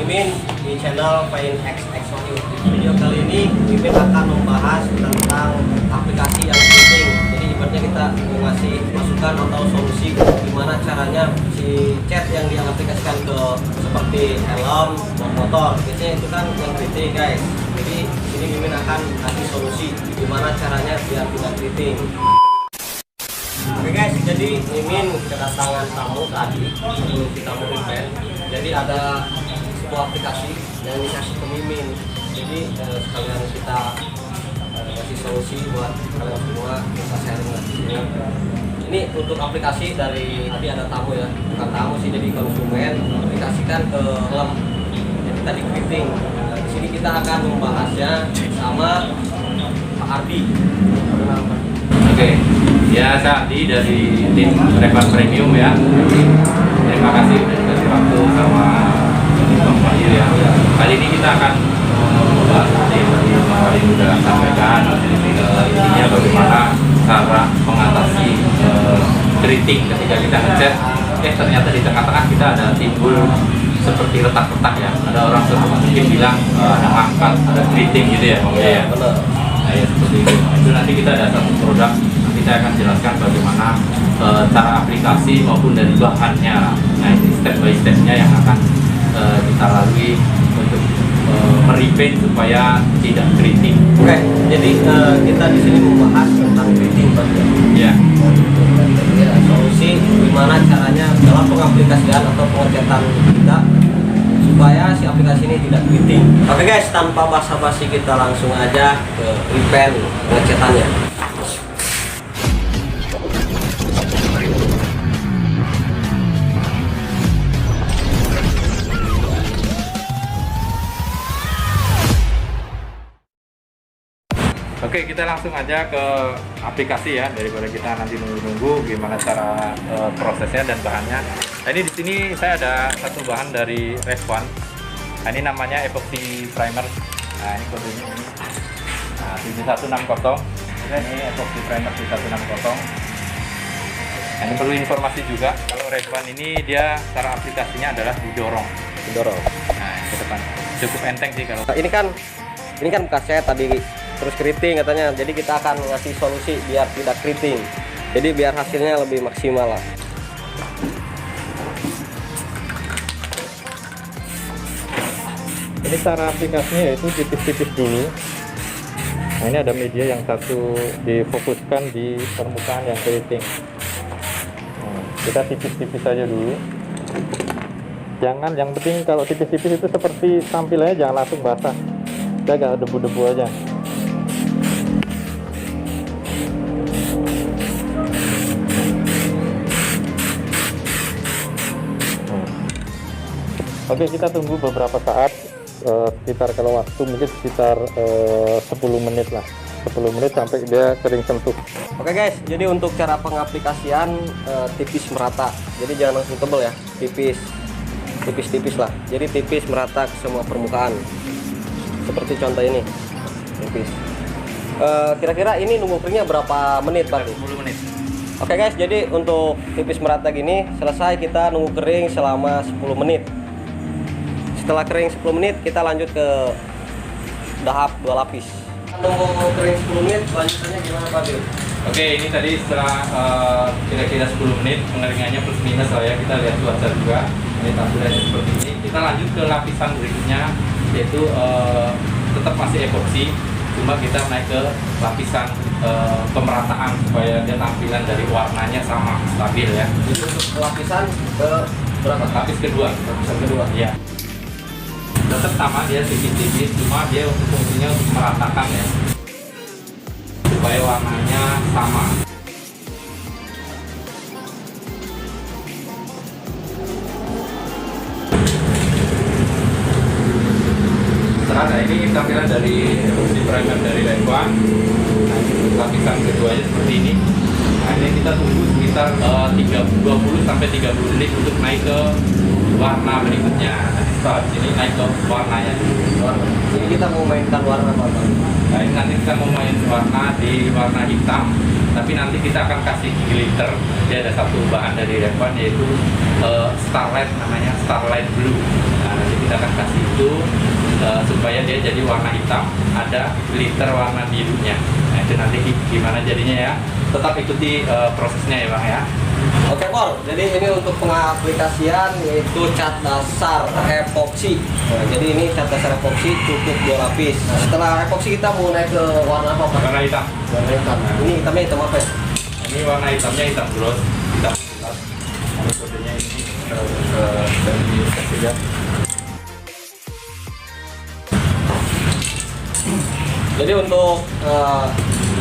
Mimin di channel Paint XX1. Video kali ini Mimin akan membahas tentang aplikasi yang penting. Jadi ibaratnya kita mau ngasih masukan atau solusi gimana caranya si cat yang diaplikasikan ke seperti helm, motor. Biasanya itu kan yang keriting guys. Jadi ini Mimin akan kasih solusi gimana caranya biar tidak keriting. Oke guys, jadi Mimin kedatangan tamu tadi sebelum kita mengevent. Jadi ada sebuah aplikasi yang dikasih ke Mimin. Jadi sekalian kita kasih solusi buat kalian semua, kita sharing di sini. Ini untuk aplikasi dari tadi ada tamu ya, bukan tamu sih, jadi konsumen aplikasikan ke helm. Jadi tadi keriting. Nah, di sini kita akan membahasnya sama Pak Ardi. Oke, ya saya Adi dari tim Revan Premium ya. Terima kasih sudah dikasih waktu sama Bang Bayu ya. Kali ini kita akan membahas seperti yang tadi Bang Bayu sudah sampaikan, intinya bagaimana cara mengatasi keriting ketika kita ngecat. Ternyata di tengah-tengah kita ada timbul seperti retak-retak ya. Ada orang mungkin bilang ada mangkat, ada keriting gitu ya, Bang ya. Nah, ya seperti itu nanti kita ada satu produk, nanti saya akan jelaskan bagaimana cara aplikasi maupun dari bahannya. Nah ini step by stepnya yang akan kita lalui untuk merepaint supaya tidak keriting. Oke, jadi kita di sini membahas tentang keriting ya. Ya, solusi gimana caranya dalam pengaplikasian atau pengecetan kita supaya si aplikasi ini tidak keriting. Oke guys, tanpa basa-basi kita langsung aja ke repaint pengecetannya. Oke, kita langsung aja ke aplikasi ya, daripada kita nanti nunggu-nunggu gimana cara prosesnya dan bahannya. Nah, ini di sini saya ada satu bahan dari Revan. Nah, ini namanya epoxy primer. Nah, ini kodenya ini. Nah, 7160. Ini epoxy primer 7160. Nah, ini perlu informasi juga, kalau Revan ini dia cara aplikasinya adalah didorong. Nah, ke depan. Cukup enteng sih kalau. Ini kan bekas saya tadi terus keriting katanya, jadi kita akan ngasih solusi biar tidak keriting, jadi biar hasilnya lebih maksimal lah. Ini cara aplikasinya yaitu tipis-tipis dulu. Nah, ini ada media yang satu difokuskan di permukaan yang keriting. Nah, kita tipis-tipis saja dulu. Jangan, yang penting kalau tipis-tipis itu seperti tampilannya jangan langsung basah. Kita agak debu-debu aja. Oke, kita tunggu beberapa saat, sekitar kalau waktu mungkin sekitar 10 menit lah, 10 menit sampai dia kering sentuh. Oke guys, jadi untuk cara pengaplikasian tipis merata, jadi jangan langsung tebel ya, tipis-tipis lah, jadi tipis merata ke semua permukaan, seperti contoh ini, tipis. Kira-kira ini nunggu keringnya berapa menit Pak? 10 menit. Oke guys, jadi untuk tipis merata gini, selesai kita nunggu kering selama 10 menit. Setelah kering 10 menit, kita lanjut ke dahap 2 lapis. Nunggu kering 10 menit, lanjutannya gimana Pak Bil? Oke, ini tadi setelah kira-kira 10 menit pengeringannya plus minus lah ya, kita lihat cuaca juga. Ini tampilannya seperti ini. Kita lanjut ke lapisan berikutnya, yaitu tetap masih epoxy, cuma kita naik ke lapisan pemerataan supaya dia tampilan dari warnanya sama stabil ya. Jadi untuk lapisan ke berapa? Lapis kedua. Lapisan kedua. Ya. Tetap sama, dia tipis-tipis, cuma dia untuk fungsinya untuk meratakan ya, supaya warnanya sama. Nah, ini tampilan dari epoxy primer dari Revan. Nah, lapisan keduanya seperti ini. Nah, ini kita tunggu sekitar 20 sampai 30 menit untuk naik ke warna berikutnya. Nanti setelah sini naik ke warnanya. Jadi kita mau mainkan warna apa? Nah, ini nanti kita mau main warna di warna hitam, tapi nanti kita akan kasih glitter. Dia ada satu bahan dari Revan yaitu Starlight, namanya Starlight Blue. Nah, nanti kita akan kasih itu supaya dia jadi warna hitam, ada glitter warna birunya. Nah itu nanti gimana jadinya ya, tetap ikuti prosesnya ya Bang ya. Oke Por, jadi ini untuk pengaplikasian yaitu cat dasar epoksi. Nah, jadi ini cat dasar epoksi cukup 2 lapis. Nah, setelah epoksi kita mau naik ke warna apa Pak? Warna hitam. Warna hitam. Ini hitamnya hitam apa ya? Ini warna hitamnya hitam gloss, hitam gelap. Lalu kodenya ini dari kasih lihat. Jadi untuk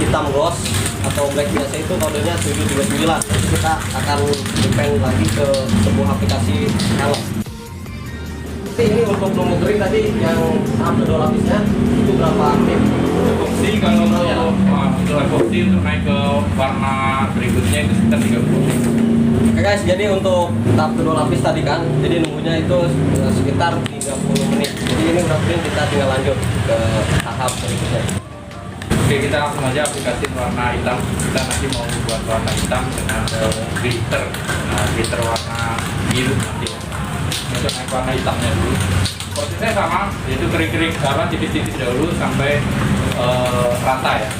hitam gloss atau black biasa itu kodenya 739. Nanti kita akan depend lagi ke sebuah aplikasi helm. Tapi ini untuk lumut kering tadi yang tahap kedua lapisnya itu berapa menit? Epoxy kalau untuk epoxy untuk naik ke warna berikutnya itu sekitar 30. Oke guys, jadi untuk tahap kedua lapis tadi kan, jadi nunggunya itu sekitar 30 menit. Jadi ini udah kering, kita tinggal lanjut ke tahap berikutnya. Oke, kita langsung aja aplikasi warna hitam. Kita nanti mau buat warna hitam dengan glitter, glitter warna biru nanti ya. Untuk naik warna hitamnya dulu. Prosesnya sama, yaitu kering-kering tipis-tipis dahulu sampai rata ya.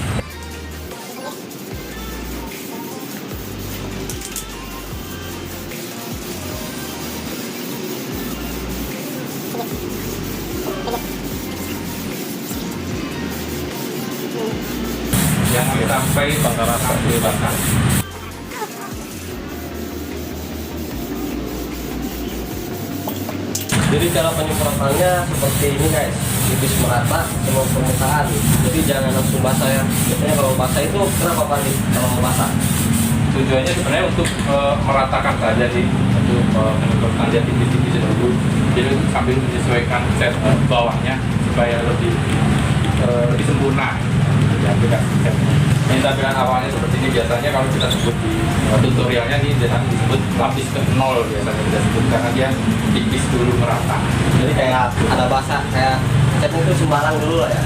Jangan sampai bakar sampai bakar. Jadi cara penyemprotannya seperti ini guys, tipis merata semua permukaan. Jadi jangan langsung basah ya. Biasanya kalau basah itu kenapa Pak nih kalau mau basah? Tujuannya sebenarnya untuk meratakan saja sih, untuk menyemprotkan dia tipis-tipis dulu. Jadi sambil menyesuaikan set bawahnya supaya lebih sempurna. Ya, ini tampilan awalnya seperti ini. Biasanya kalau kita sebut di tutorialnya ini biasanya disebut lapis ke 0 biasanya kita sebut, karena dia tipis dulu merata. Jadi kayak ada basah, kayak catnya itu sembarang dulu lah ya.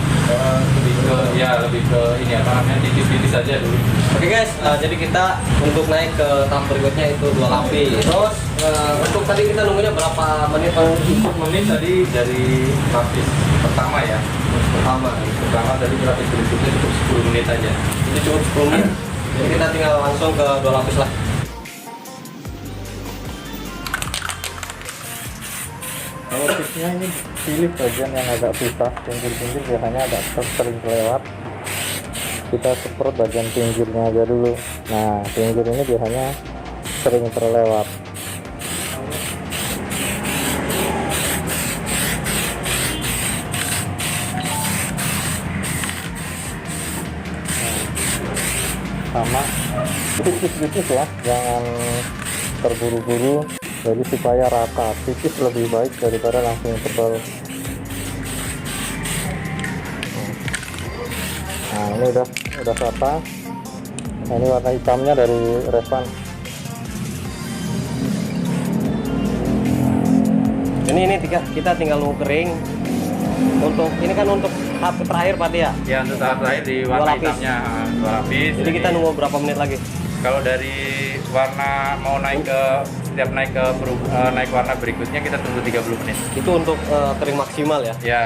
Lebih ke ini apa namanya, tipis-tipis saja dulu. Oke guys, jadi kita untuk naik ke tahap berikutnya itu 2 lapis. Terus untuk tadi kita nunggunya berapa menit? 10 menit tadi dari lapis pertama ya. Pertama dari lapis berikutnya cukup 10 menit aja. Jadi cukup 10 menit. Jadi kita tinggal langsung ke 2 lapis lah. Kalau tipsnya ini pilih bagian yang agak susah, pinggir-pinggir biasanya agak sering kelewat. Kita semprot bagian pinggirnya aja dulu. Nah, pinggir ini biasanya sering terlewat. Sama tipis-tipis ya, jangan terburu-buru, jadi supaya rata. Tipis lebih baik daripada langsung tebal. Nah, ini udah rata. Nah, ini warna hitamnya dari Revan. Ini kita tinggal nunggu kering. Untuk ini kan untuk tahap terakhir Pak ya? Ya, untuk tahap terakhir di warna hitamnya 2 lapis. Jadi kita nunggu berapa menit lagi? Kalau dari warna mau naik ke setiap naik warna berikutnya kita tunggu 30 menit. Itu untuk kering maksimal ya? Ya,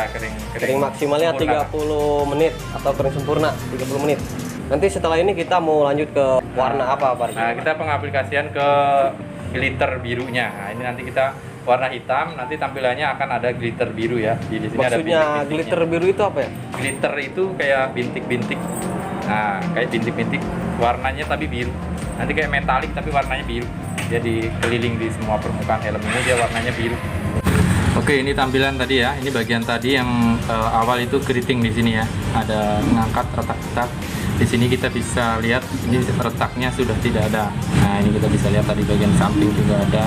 kering Maksimalnya sempurna. 30 menit atau kering sempurna 30 menit. Nanti setelah ini kita mau lanjut ke warna apa Pak? Nah, kita pengaplikasian ke glitter birunya. Nah, ini nanti kita warna hitam, nanti tampilannya akan ada glitter biru ya. Di sini ada Maksudnya bintik-bintiknya. glitter biru itu apa ya? Glitter itu kayak bintik-bintik. Nah, kayak bintik-bintik warnanya tapi biru. Nanti kayak metalik tapi warnanya biru. Jadi keliling di semua permukaan helm ini dia warnanya biru. Oke, ini tampilan tadi ya. Ini bagian tadi yang awal itu keriting di sini ya. Ada mengangkat retak-retak. Di sini kita bisa lihat ini retaknya sudah tidak ada. Nah, ini kita bisa lihat tadi bagian samping juga ada,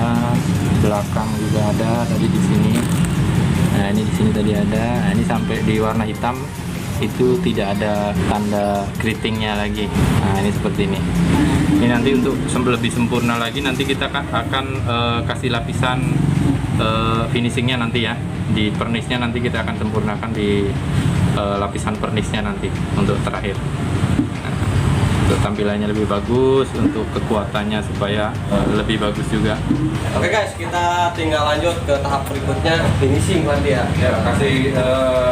belakang juga ada tadi di sini. Nah, ini di sini tadi ada. Nah, ini sampai di warna hitam itu tidak ada tanda keritingnya lagi. Nah, ini seperti ini. Ini nanti untuk lebih sempurna lagi nanti kita akan kasih lapisan finishingnya nanti ya. Di pernisnya nanti kita akan sempurnakan di lapisan pernisnya nanti untuk terakhir. untuk tampilannya lebih bagus, untuk kekuatannya supaya lebih bagus juga. Oke guys, kita tinggal lanjut ke tahap berikutnya, finishing nanti ya. Ya, kasih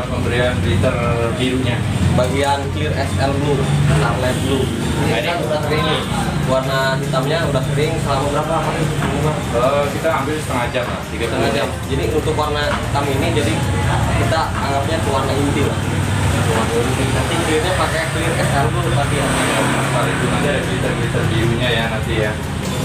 pemberian glitter birunya. Bagian clear SL blue, Starlight blue. Nah, Ini kan udah kering nih. Warna hitamnya udah kering selama berapa hari? Kita ambil setengah jam lah, 30 Setengah jam. jam. Jadi untuk warna hitam ini, jadi kita anggapnya warna inti lah. Warna inti. Nanti clearnya pakai clear SL blue tadi ya. Kalau itu nanti ada glitter birunya ya nanti ya.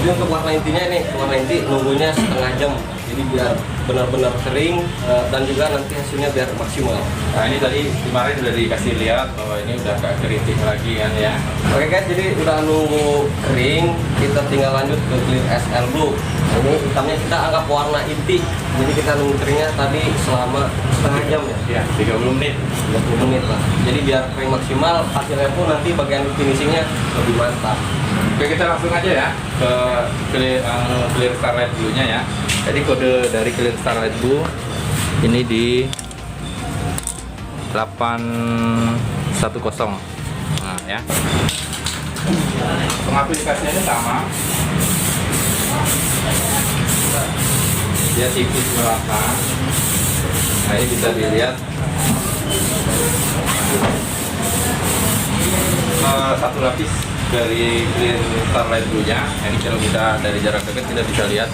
Jadi untuk warna intinya ini, warna inti nunggunya setengah jam. Jadi biar benar-benar kering dan juga nanti hasilnya biar maksimal. Nah ini tadi kemarin udah dikasih lihat bahwa ini udah gak keriting lagi kan ya. Oke guys, jadi udah nunggu kering, kita tinggal lanjut ke clear SL blue. Ini hitamnya kita anggap warna inti. Jadi kita nunggu keringnya tadi selama setengah jam ya. Ya, 30 menit. 30 menit lah. Jadi biar kering maksimal, hasilnya pun nanti bagian finishingnya lebih mantap. Oke, kita langsung aja ya ke clear Starlight Blue-nya ya. Jadi kode dari clear Starlight Blue ini di 810. Nah ya. Pengaplikasiannya sama. Dia tipis merata. Nah ini bisa dilihat satu lapis dari clear Starlight Blue-nya. Ini kalau kita dari jarak dekat kita bisa lihat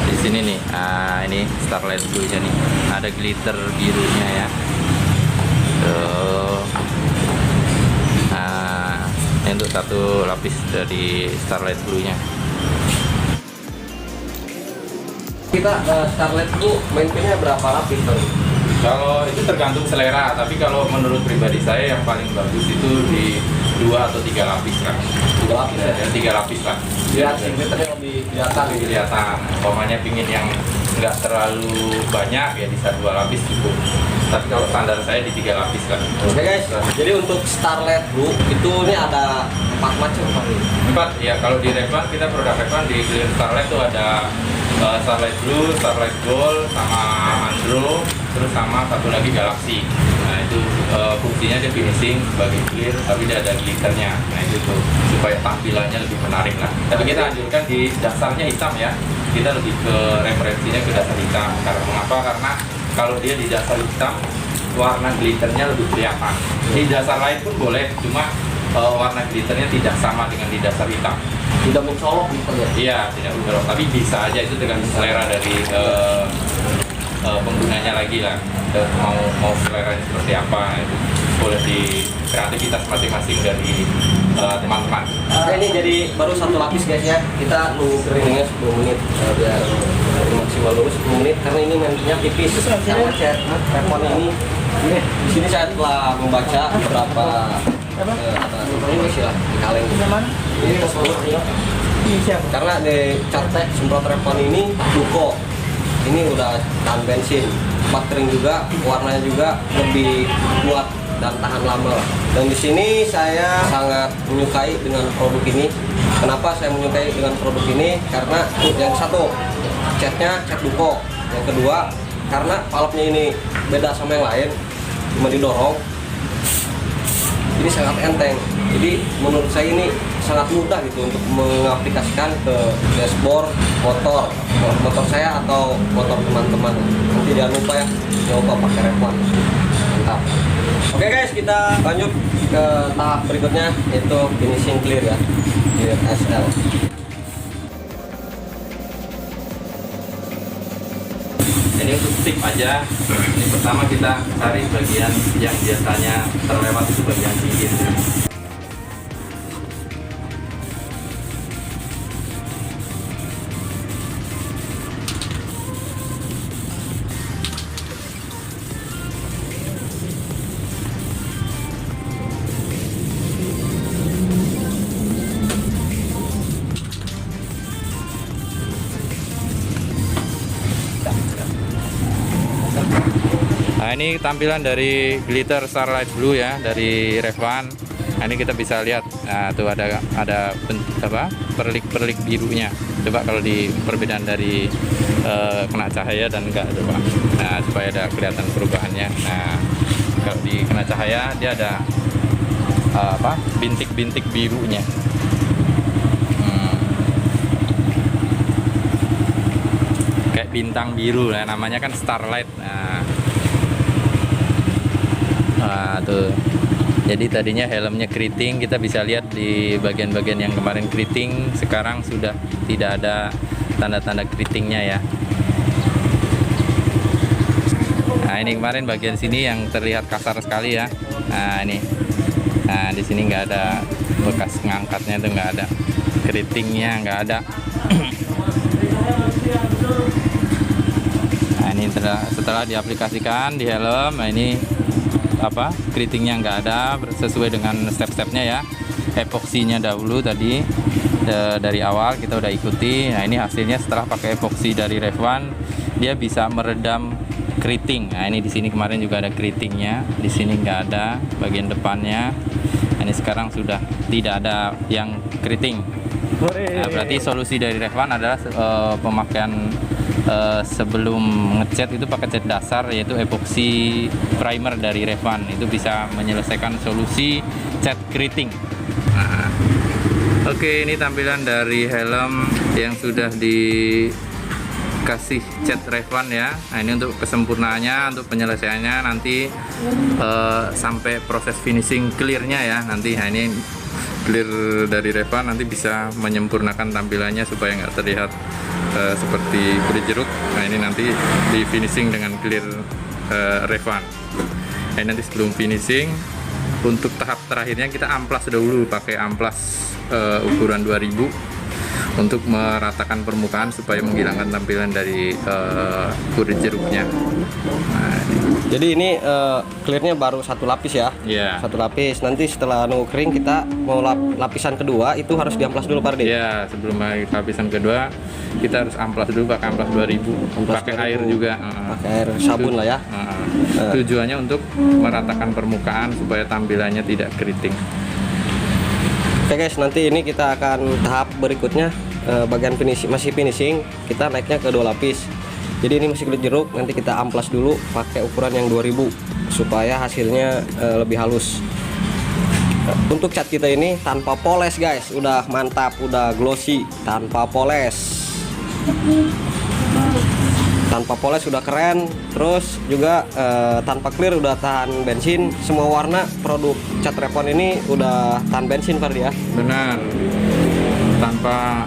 di sini nih. Nah ini Starlight Blue-nya nih. Ada glitter birunya ya. Tuh. Nah ini untuk satu lapis dari Starlight Blue-nya. Kita Starlight blue mainnya berapa lapis tadi? Kalau itu tergantung selera, tapi kalau menurut pribadi saya yang paling bagus itu di 2 atau 3 lapis lah. 3 lapis ya? 3 lapis lah. Biar glitternya lebih kelihatan gitu. Kelihatan. Umpamanya pingin yang nggak terlalu banyak ya bisa 2 lapis cukup. Tapi kalau standar saya di 3 lapis kan. Oke guys, jadi untuk Starlight blue itu ini ada 4 macam tadi. 4 ya, kalau di Revlon kita produk Revlon di Clear Starlight itu ada Starlight Blue, Starlight Gold, sama Andro, terus sama satu lagi Galaxy. Nah itu fungsinya dia finishing sebagai clear, tapi dia ada glitternya. Nah itu tuh supaya tampilannya lebih menarik lah. Tapi kita anjurkan di dasarnya hitam ya. Kita lebih ke referensinya ke dasar hitam. Karena mengapa? Karena kalau dia di dasar hitam, warna glitternya lebih kelihatan. Di dasar lain pun boleh, cuma warna glitternya tidak sama dengan di dasar hitam. Tidak mencolok gitu ya. Iya, tidak mencolok, tapi bisa aja itu dengan selera dari penggunanya lagi lah. Mau seleranya seperti apa itu boleh di kreativitas masing-masing dari teman-teman. Oke, ini jadi baru satu lapis guys ya. Kita nunggu keringnya 10 menit biar maksimal dulu 10 menit karena ini mainnya tipis. Karena cat telepon ini di sini saya telah membaca beberapa ini istilah di kaleng ini tersebut karena di cat semprot telepon ini Duko ini udah tahan bensin, cepat kering juga, warnanya juga lebih kuat dan tahan lama. Dan di sini saya sangat menyukai dengan produk ini. Kenapa saya menyukai dengan produk ini? Karena yang satu catnya cat Duko, yang kedua karena valve-nya ini beda sama yang lain, cuma didorong. Ini sangat enteng. Jadi menurut saya ini sangat mudah gitu untuk mengaplikasikan ke dashboard motor saya atau motor teman-teman. Nanti jangan lupa ya, coba pakai Revlon. Mantap. Oke guys, kita lanjut ke tahap berikutnya yaitu finishing clear ya, clear SL. Ini untuk tip aja. Ini pertama kita cari bagian yang biasanya terlewat itu bagian pinggir. Nah ini tampilan dari glitter Starlight Blue ya dari Revlon. Nah ini kita bisa lihat, nah tuh ada perlik-perlik birunya. Coba kalau di perbedaan dari kena cahaya dan enggak, coba. Nah supaya ada kelihatan perubahannya. Nah kalau di kena cahaya dia ada bintik-bintik birunya. Kayak bintang biru lah, namanya kan starlight. Nah, tuh. Jadi tadinya helmnya keriting, kita bisa lihat di bagian-bagian yang kemarin keriting, sekarang sudah tidak ada tanda-tanda keritingnya ya. Nah, ini kemarin bagian sini yang terlihat kasar sekali ya. Nah, ini. Nah, di sini nggak ada bekas ngangkatnya, tuh nggak ada keritingnya, nggak ada. Nah, ini setelah diaplikasikan di helm, nah ini keritingnya nggak ada, sesuai dengan step-stepnya ya. Epoksinya dahulu tadi dari awal kita udah ikuti. Nah, ini hasilnya setelah pakai epoksi dari Rev1, dia bisa meredam keriting. Nah, ini di sini kemarin juga ada keritingnya, di sini nggak ada bagian depannya. Nah, ini sekarang sudah tidak ada yang keriting. Nah, berarti solusi dari Rev1 adalah pemakaian sebelum ngecat itu pakai cat dasar, yaitu epoksi primer dari Rev1. Itu bisa menyelesaikan solusi cat keriting. Nah, oke, ini tampilan dari helm yang sudah dikasih cat Rev1 ya. Nah, ini untuk kesempurnaannya, untuk penyelesaiannya nanti sampai proses finishing clearnya ya nanti. Nah, ini clear dari Rev1 nanti bisa menyempurnakan tampilannya supaya nggak terlihat seperti kulit jeruk. Nah, ini nanti di finishing dengan clear Rev1. Nah, nanti sebelum finishing, untuk tahap terakhirnya kita amplas dahulu pakai amplas ukuran 2000 untuk meratakan permukaan supaya menghilangkan tampilan dari kulit jeruknya. Nah, Jadi ini clearnya baru satu lapis ya? Iya. Satu lapis. Nanti setelah nunggu kering kita mau lapisan kedua itu harus diamplas dulu, Pak Ardi? ya, sebelum lapisan kedua kita harus amplas dulu pakai amplas 2000, pakai air juga. Pakai air sabun lah ya. Tujuannya untuk meratakan permukaan supaya tampilannya tidak keriting. Oke guys, nanti ini kita akan tahap berikutnya, bagian masih finishing, kita naiknya ke 2 lapis. Jadi ini masih kulit jeruk, nanti kita amplas dulu pakai ukuran yang 2000 supaya hasilnya lebih halus. Untuk cat kita ini tanpa poles guys, udah mantap, udah glossy, tanpa poles. Tanpa poles udah keren, terus juga tanpa clear, udah tahan bensin. Semua warna produk cat Rev1 ini udah tahan bensin, Fardi ya. Benar, tanpa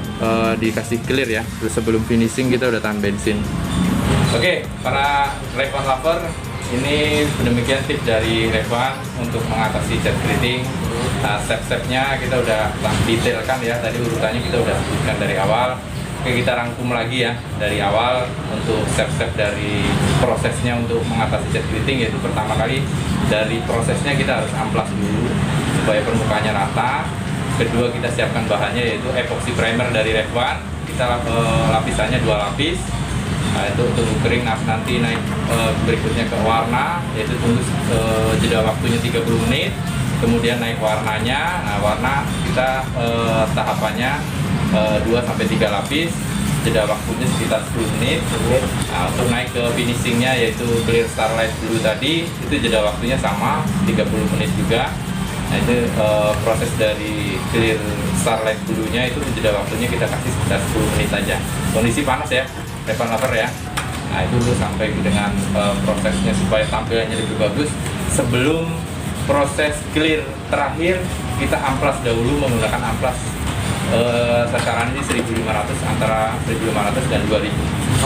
dikasih clear ya. Terus sebelum finishing kita udah tahan bensin. Oke, para Rev1 lover, ini demikian tips dari Rev1 untuk mengatasi cat keriting. Nah, step-stepnya kita udah detailkan ya, tadi urutannya kita udah sebutkan dari awal. Oke, kita rangkum lagi ya dari awal untuk step-step dari prosesnya untuk mengatasi cat keriting, yaitu pertama kali dari prosesnya kita harus amplas dulu supaya permukaannya rata. Kedua, kita siapkan bahannya yaitu epoxy primer dari Rev1. Kita lapisannya 2 lapis. Nah, itu untuk kering. Nanti naik berikutnya ke warna, yaitu tunggu jeda waktunya 30 menit. Kemudian naik warnanya. Nah, warna kita tahapannya 2-3 lapis, jeda waktunya sekitar 10 menit. Nah, untuk naik ke finishingnya yaitu clear starlight blue tadi, itu jeda waktunya sama 30 menit juga. Nah, itu proses dari clear starlight blue-nya itu jeda waktunya kita kasih sekitar 10 menit aja. Kondisi panas ya, Rev1 lover ya. Nah, itu dulu sampai dengan prosesnya supaya tampilannya lebih bagus. Sebelum proses clear terakhir, kita amplas dahulu menggunakan amplas sasaran ini 1500, antara 1500 dan 2000.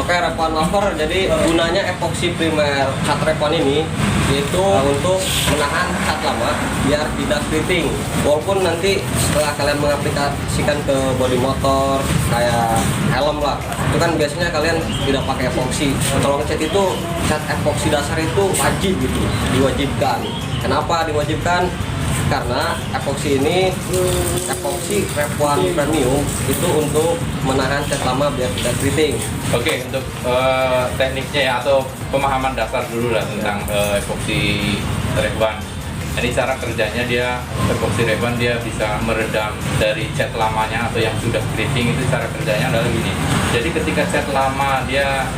Oke, Rev1 lover, jadi gunanya epoxy primer cat Rev1 ini yaitu untuk menahan cat lama biar tidak keriting. Walaupun nanti setelah kalian mengaplikasikan ke bodi motor kayak helm lah, itu kan biasanya kalian tidak pakai epoxy. Kalau ngecat itu cat epoxy dasar itu wajib gitu, diwajibkan. Kenapa diwajibkan? Karena epoxy ini, epoxy Rev1 premium itu untuk menahan cat lama biar tidak keriting. Oke, untuk tekniknya ya, atau pemahaman dasar dulu lah tentang epoxy Rev1. Jadi cara kerjanya dia, epoxy Rev1 dia bisa meredam dari cat lamanya atau yang sudah keriting. Itu cara kerjanya adalah gini. Jadi ketika cat lama dia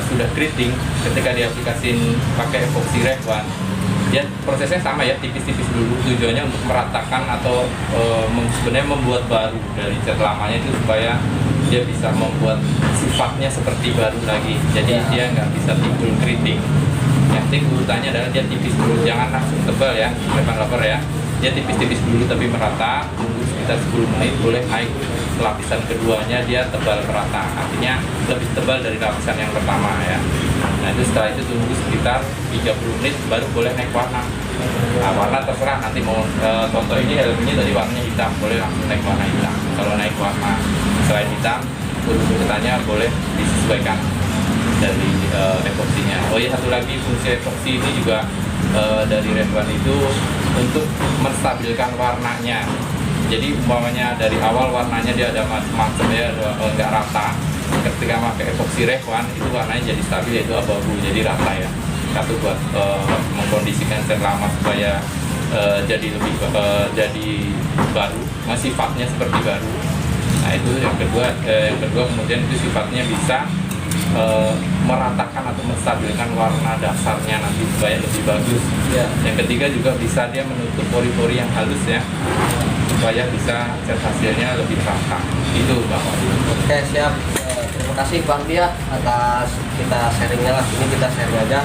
sudah keriting, ketika diaplikasiin pakai epoxy Rev1, dia prosesnya sama ya, tipis-tipis dulu, tujuannya untuk meratakan atau sebenarnya membuat baru dari cat lamanya itu supaya dia bisa membuat sifatnya seperti baru lagi, jadi dia nggak bisa timbul keriting. Yang penting urutannya adalah dia tipis dulu, jangan langsung tebal ya, Revan lover ya. Dia tipis-tipis dulu tapi merata, tunggu sekitar 10 menit, boleh naik lapisan keduanya, dia tebal merata, artinya lebih tebal dari lapisan yang pertama ya. Nah itu setelah itu tunggu sekitar 30 menit baru boleh naik warna. Nah warna terserah, nanti mau contoh ini helmnya tadi warnanya hitam, boleh langsung naik warna hitam. Kalau naik warna selain hitam, urutannya boleh disesuaikan dari epoksinya. Oh iya, satu lagi fungsi epoksi ini juga dari Revan itu untuk menstabilkan warnanya. Jadi umpamanya dari awal warnanya dia ada macam-macam ya, nggak rata. Ketika pakai epoksi Revan itu warnanya jadi stabil, yaitu abu-abu, jadi rata ya. Satu buat mengkondisikan cat lama supaya jadi lebih jadi baru, sifatnya seperti baru. Nah itu yang kedua kemudian itu sifatnya bisa meratakan atau menstabilkan warna dasarnya nanti supaya lebih bagus. Ya. Yang ketiga juga bisa dia menutup pori-pori yang halus ya, supaya bisa cat hasilnya lebih rata. Itu Bang Wadi. Oke, siap. Terima kasih Bang Dia atas kita sharingnya lah. Ini kita sharing aja.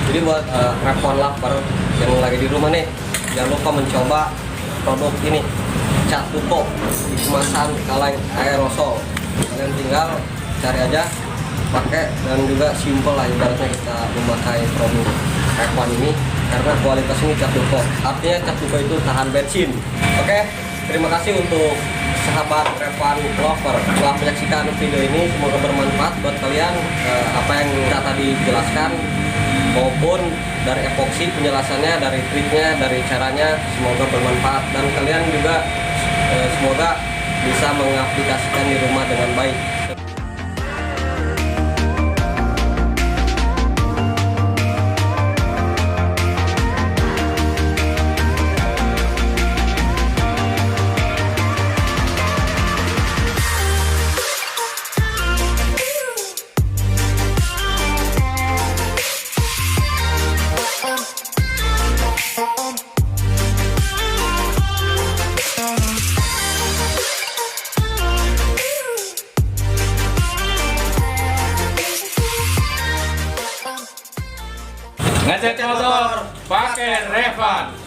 Jadi buat Revan lover yang lagi di rumah nih, jangan lupa mencoba produk ini, cat tuko di kemasan kaleng aerosol. Kalian tinggal cari aja, pakai, dan juga simple lah ibaratnya kita memakai produk Revan ini karena kualitas ini cat tuko. Artinya cat tuko itu tahan bensin. Oke, terima kasih untuk sahabat Revan lover telah menyaksikan video ini. Semoga bermanfaat buat kalian, apa yang kita tadi jelaskan maupun dari epoksi penjelasannya, dari triknya, dari caranya, semoga bermanfaat dan kalian juga semoga bisa mengaplikasikan di rumah dengan baik. Ngecat motor pakai Revan.